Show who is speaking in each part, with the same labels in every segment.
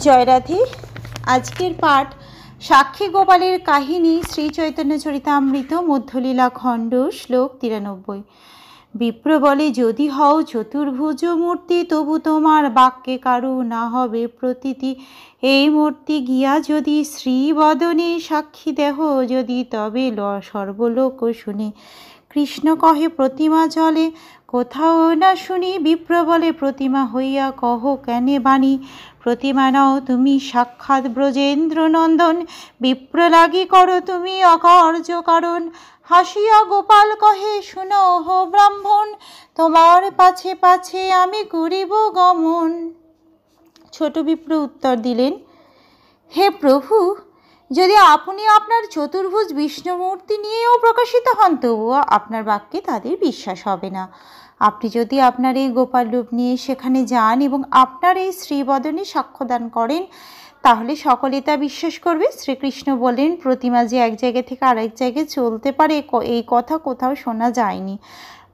Speaker 1: জয় রাধে। আজকের পাঠ সাক্ষী গোপালের কাহিনী, শ্রী চৈতন্য চরিতামৃত মধ্যলীলা খণ্ড, শ্লোক 93। বিপ্র বলে, যদি হও চতুর্ভুজ মূর্তি, তবু তোমার বাক্যে কারু না হবে প্রতীতি। এই মূর্তি গিয়া যদি শ্রীবদনে সাক্ষী দেহ, যদি তবে সর্বলোক শুনে। কৃষ্ণ কহে, প্রতিমা চলে কোথাও না শুনি। বিপ্র বলে, প্রতিমা হইয়া কহ কেনে বাণী। প্রতিমা নও তুমি সাক্ষাৎ ব্রজেন্দ্র নন্দন, বিপ্র লাগি করো তুমি অকার্য কারণ। হাসিয়া গোপাল কহে, শুনো হো ব্রাহ্মণ, তোমার পাছে পাছে আমি করিব গমন। ছোট বিপ্র উত্তর দিলেন, হে প্রভু, যদি আপনি আপনার চতুর্ভুজ বিষ্ণুমূর্তি নিয়েও প্রকাশিত হন, তবুও আপনার বাক্যে তাদের বিশ্বাস হবে না। আপনি যদি আপনার এই গোপাল রূপ নিয়ে সেখানে যান এবং আপনার এই শ্রীবদনে সাক্ষ্যদান করেন, তাহলে সকলে তা বিশ্বাস করবে। শ্রীকৃষ্ণ বলেন, প্রতিমা যে এক জায়গা থেকে আরেক জায়গায় চলতে পারে, এই কথা কোথাও শোনা যায়নি।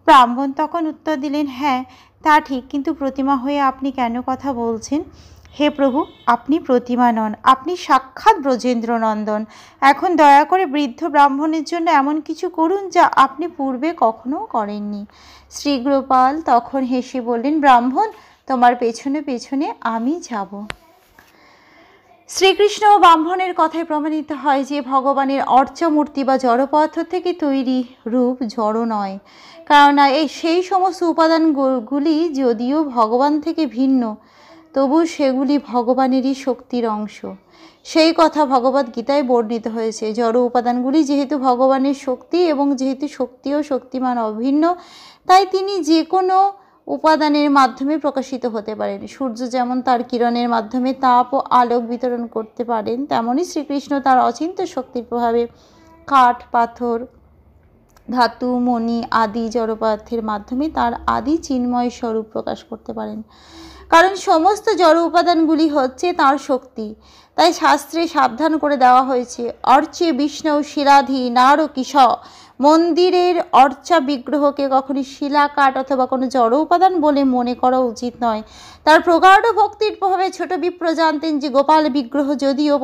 Speaker 1: ব্রাহ্মণ তখন উত্তর দিলেন, হ্যাঁ তা ঠিক, কিন্তু প্রতিমা হয়ে আপনি কেন কথা বলছেন? হে প্রভু, আপনি প্রতিমা নন, আপনি সাক্ষাৎ ব্রজেন্দ্র নন্দন। এখন দয়া করে বৃদ্ধ ব্রাহ্মণের জন্য এমন কিছু করুন যা আপনি পূর্বে কখনো করেননি। শ্রী গোপাল তখন হেসে বললেন, ব্রাহ্মণ, তোমার পেছনে পেছনে আমি যাব। শ্রীকৃষ্ণ ও ব্রাহ্মণের কথায় প্রমাণিত হয় যে ভগবানের অর্চামূর্তি বা জড়পদার্থ থেকে তৈরি রূপ জড় নয়। কেননা সেই সমস্ত উপাদানগুলি যদিও ভগবান থেকে ভিন্ন, তবু সেগুলি ভগবানেরই শক্তির অংশ। সেই কথা ভগবদ্ গীতায় বর্ণিত হয়েছে। জড় উপাদানগুলি যেহেতু ভগবানের শক্তি এবং যেহেতু শক্তি ও শক্তিমান অভিন্ন, তাই তিনি যে কোনো উপাদানের মাধ্যমে প্রকাশিত হতে পারেন। সূর্য যেমন তার কিরণের মাধ্যমে তাপ ও আলোক বিতরণ করতে পারেন, তেমনই শ্রীকৃষ্ণ তার অচিন্ত শক্তির প্রভাবে কাঠ, পাথর, ধাতু, মণি আদি জড়পদার্থের মাধ্যমে তার আদি চিন্ময় স্বরূপ প্রকাশ করতে পারেন। কারণ সমস্ত জড় উপাদানগুলি হচ্ছে তার শক্তি। তাই শাস্ত্রে সাবধান করে দেওয়া হয়েছে, অর্চে বিষ্ণু শিলাধি নার কিশ। মন্দিরের অর্চা বিগ্রহকে কখনই শিলা, কাঠ অথবা কোনো জড় উপাদান বলে মনে করা উচিত নয়। তার প্রগাঢ় ভক্তির প্রভাবে ছোট বিপ্র জানতেন যে গোপাল বিগ্রহ যদিও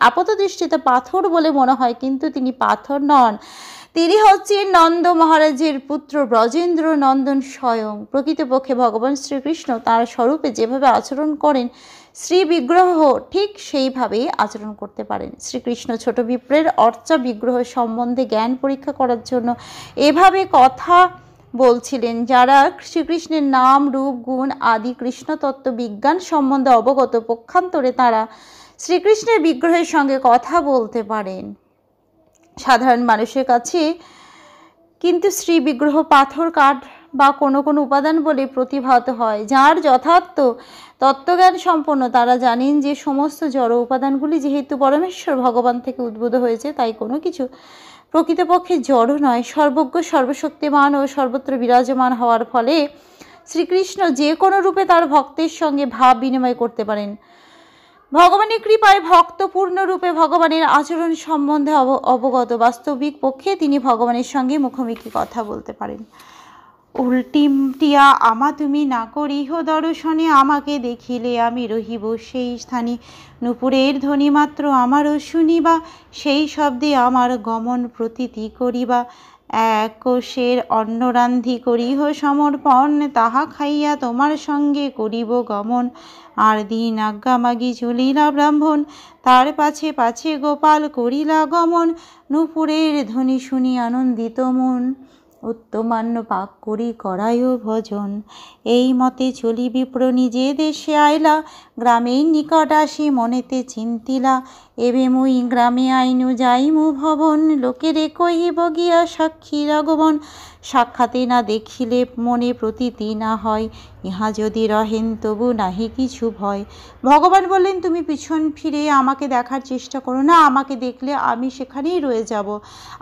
Speaker 1: আপাত দৃষ্টিতে পাথর বলে মনে হয়, কিন্তু তিনি পাথর নন। তিনি হচ্ছেন নন্দ মহারাজের পুত্র ব্রজেন্দ্র নন্দন স্বয়ং। প্রকৃতপক্ষে ভগবান শ্রীকৃষ্ণ তার স্বরূপে যেভাবে আচরণ করেন, শ্রী বিগ্রহ ঠিক সেইভাবেই আচরণ করতে পারেন। শ্রীকৃষ্ণ ছোট বিপ্রের অর্চা বিগ্রহ সম্বন্ধে জ্ঞান পরীক্ষা করার জন্য এভাবে কথা বলছিলেন। যারা শ্রীকৃষ্ণের নাম, রূপ, গুণ আদি কৃষ্ণতত্ত্ব বিজ্ঞান সম্বন্ধে অবগত, পক্ষান্তরে তারা শ্রীকৃষ্ণের বিগ্রহের সঙ্গে কথা বলতে পারেন। সাধারণ মানুষের কাছে কিন্তু শ্রী বিগ্রহ পাথর, কাঠ বা কোনো কোনো উপাদান বলে প্রতিভাত হয়। যার যথার্থ তত্ত্বজ্ঞান সম্পন্ন, তারা জানেন যে সমস্ত জড় উপাদানগুলি যেহেতু পরমেশ্বর ভগবান থেকে উদ্ভূত হয়েছে, তাই কোনো কিছু প্রকৃতপক্ষে জড় নয়। সর্বজ্ঞ, সর্বশক্তিমান ও সর্বত্র বিরাজমান হওয়ার ফলে শ্রীকৃষ্ণ যে কোনো রূপে তার ভক্তের সঙ্গে ভাব বিনিময় করতে পারেন। ভগবানের কৃপায় ভক্ত পূর্ণরূপে ভগবানের আচরণ সম্বন্ধে অবগত। বাস্তবিক পক্ষে তিনি ভগবানের সঙ্গে মুখোমুখি কথা বলতে পারেন। উল্টিমটিয়া আমা তুমি না করিহ দর্শনে, আমাকে দেখিলে আমি রহিব সেই স্থানে। নূপুরের ধ্বনি মাত্র আমারও শুনিবা, সেই শব্দে আমার গমন প্রতীতি করিবা। এক কোষের অন্ন রান্ধি করিহ সমর্পণ, তাহা খাইয়া তোমার সঙ্গে করিব গমন। আর দিন আজ্ঞামাগি চলিলা ব্রাহ্মণ, তার পাছে পাছে গোপাল করিলা গমন। নূপুরের ধ্বনি শুনি আনন্দিত মন, উত্তমান্য পাক করি করায় ভজন। এই মতে চলি বিপ্র নিজে দেশে আইলা, গ্রামের নিকট আসি মনেতে চিন্তিলা। এবে মুই গ্রামে আইনু যাইমু ভবন, লোকেরে কহিব গিয়া সাক্ষীর আগমন। সাক্ষাতে না দেখিলে মনে প্রতীতি না হয়, ইহা যদি রহেন তবু নাহি কিছু ভয়। ভগবান বললেন, তুমি পিছন ফিরে আমাকে দেখার চেষ্টা করো না, আমাকে দেখলে আমি সেখানেই রয়ে যাব।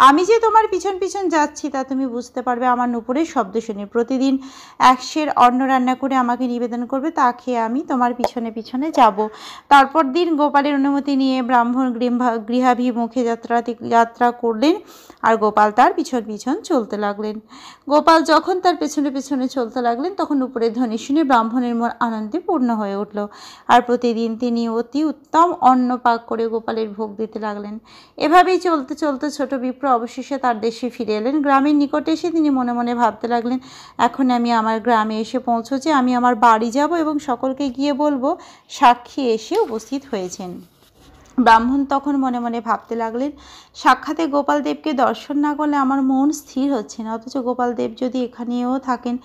Speaker 1: আমি যে তোমার পিছন পিছন যাচ্ছি তা তুমি বুঝতে পারবে আমার নূপুরের শব্দ শুনে। প্রতিদিন 1 সের অন্ন রান্না করে আমাকে নিবেদন করবে, তা খেয়ে আমি তোমার পিছনে পিছনে পিছনে যাব। তারপর দিন গোপালের অনুমতি নিয়ে ব্রাহ্মণ গৃহাভিমুখে যাত্রা করলেন, আর গোপাল তার পিছন পিছন চলতে লাগলেন। গোপাল যখন তার পেছনে পেছনে চলতে লাগলেন, তখন উপরের ধ্বনি শুনে ব্রাহ্মণের মন আনন্দে পূর্ণ হয়ে উঠল, আর প্রতিদিন তিনি অতি উত্তম অন্ন পাক করে গোপালের ভোগ দিতে লাগলেন। এভাবেই চলতে চলতে ছোট বিপ্র অবশেষে তার দেশে ফিরে এলেন। গ্রামের নিকটে এসে তিনি মনে মনে ভাবতে লাগলেন, এখন আমি আমার গ্রামে এসে পৌঁছেছি, আমি আমার বাড়ি যাব এবং সকলকে গিয়ে বলবো সাক্ষী এসে উপস্থিত হয়েছেন। ব্রাহ্মণ তখন মনে মনে ভাবতে লাগলেন, সাক্ষাতে গোপাল দেবকে দর্শন না করলে আমার মন স্থির হচ্ছে না, অথচ গোপাল দেব যদি এখানেও থাকেন,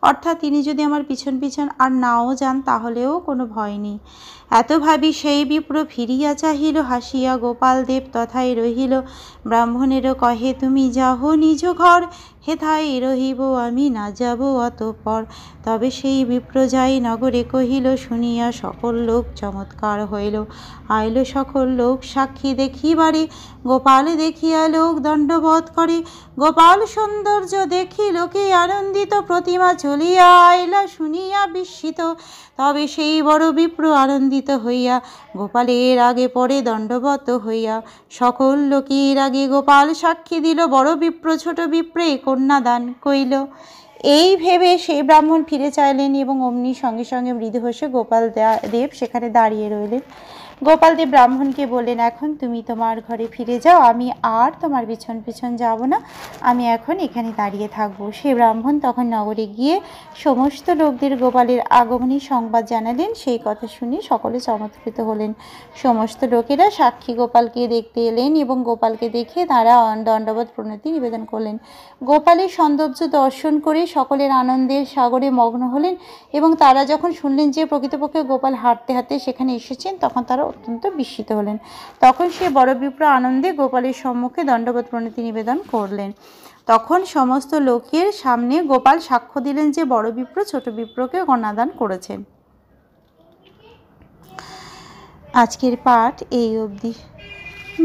Speaker 1: অর্থাৎ তিনি যদি আমার পিছন পিছন আর নাও যান, তাহলেও কোনো ভয় নেই। এত ভাবি সেই বিপ্র ফিরিয়া চাহিল, হাসিয়া গোপাল দেব তথায় রহিল। ব্রাহ্মণেরও কহে, তুমি যাহ নিজ ঘর, হেথায় রহিব আমি না যাব অতঃপর। তবে সেই বিপ্র যাই নগরে কহিল, শুনিয়া সকল লোক চমৎকার হইল। আইল সকল লোক সাক্ষী দেখিবারে, গোপাল দেখিয়া লোক দণ্ডবোধ করে। গোপাল সৌন্দর্য দেখি লোকে আনন্দিত, প্রতিমা চলিয়া আইলা শুনিয়া বিস্মিত। তবে সেই বড় বিপ্র আনন্দিত হইয়া গোপালের আগে পরে দণ্ডবত হইয়া সকল লোকের আগে গোপাল সাক্ষী দিল, বড় বিপ্র ছোট বিপ্রে কন্যাদান কইল। এই ভেবে সেই ব্রাহ্মণ ফিরে চাইলেন এবং অমনি সঙ্গে সঙ্গে মৃদু হেসে গোপাল দেব সেখানে দাঁড়িয়ে রইলেন। গোপাল দেব ব্রাহ্মণকে বললেন, এখন তুমি তোমার ঘরে ফিরে যাও, আমি আর তোমার পিছন পিছন যাব না, আমি এখন এখানে দাঁড়িয়ে থাকবো। সে ব্রাহ্মণ তখন নগরে গিয়ে সমস্ত লোকদের গোপালের আগমনী সংবাদ জানালেন। সেই কথা শুনে সকলে চমৎকৃত হলেন। সমস্ত লোকেরা সাক্ষী গোপালকে দেখতে এলেন এবং গোপালকে দেখে তারা দণ্ডবত প্রণতি নিবেদন করলেন। গোপালের সৌন্দর্য দর্শন করে সকলের আনন্দের সাগরে মগ্ন হলেন এবং তারা যখন শুনলেন যে প্রকৃতপক্ষে গোপাল হাঁটতে হাঁটতে সেখানে এসেছেন, তখন তারা অত্যন্ত বিস্মিত হলেন। তখন সে বড় বিপ্র আনন্দে গোপালের সম্মুখে দণ্ডবত প্রণতি নিবেদন করলেন। তখন সমস্ত লোকের সামনে গোপাল সাক্ষ্য দিলেন যে বড় বিপ্র ছোট বিপ্রকে কন্যাদান করেছেন। আজকের পাঠ এই অবধি।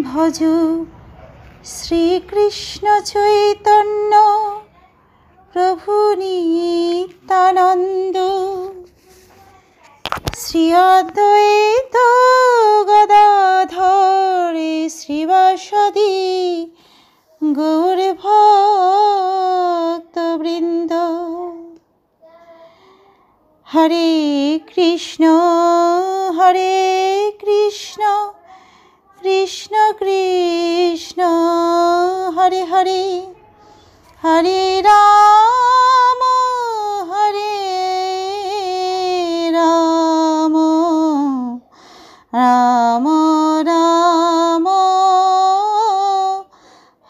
Speaker 1: ভজ শ্রীকৃষ্ণ চৈতন্য প্রভু নিত্যানন্দ, শ্রী অদ্বৈত গদাধর শ্রীবাসদি গৌর ভক্তবৃন্দ। হরে কৃষ্ণ কৃষ্ণ কৃষ্ণ হরে হরে, হরে রাম রাম রাম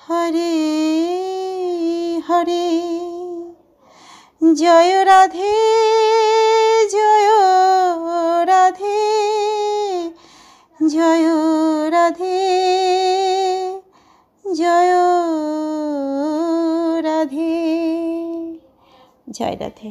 Speaker 1: হরে হরে। জয় রাধে জয় রাধে, জয় রাধে জয় রাধে, জয় রাধে।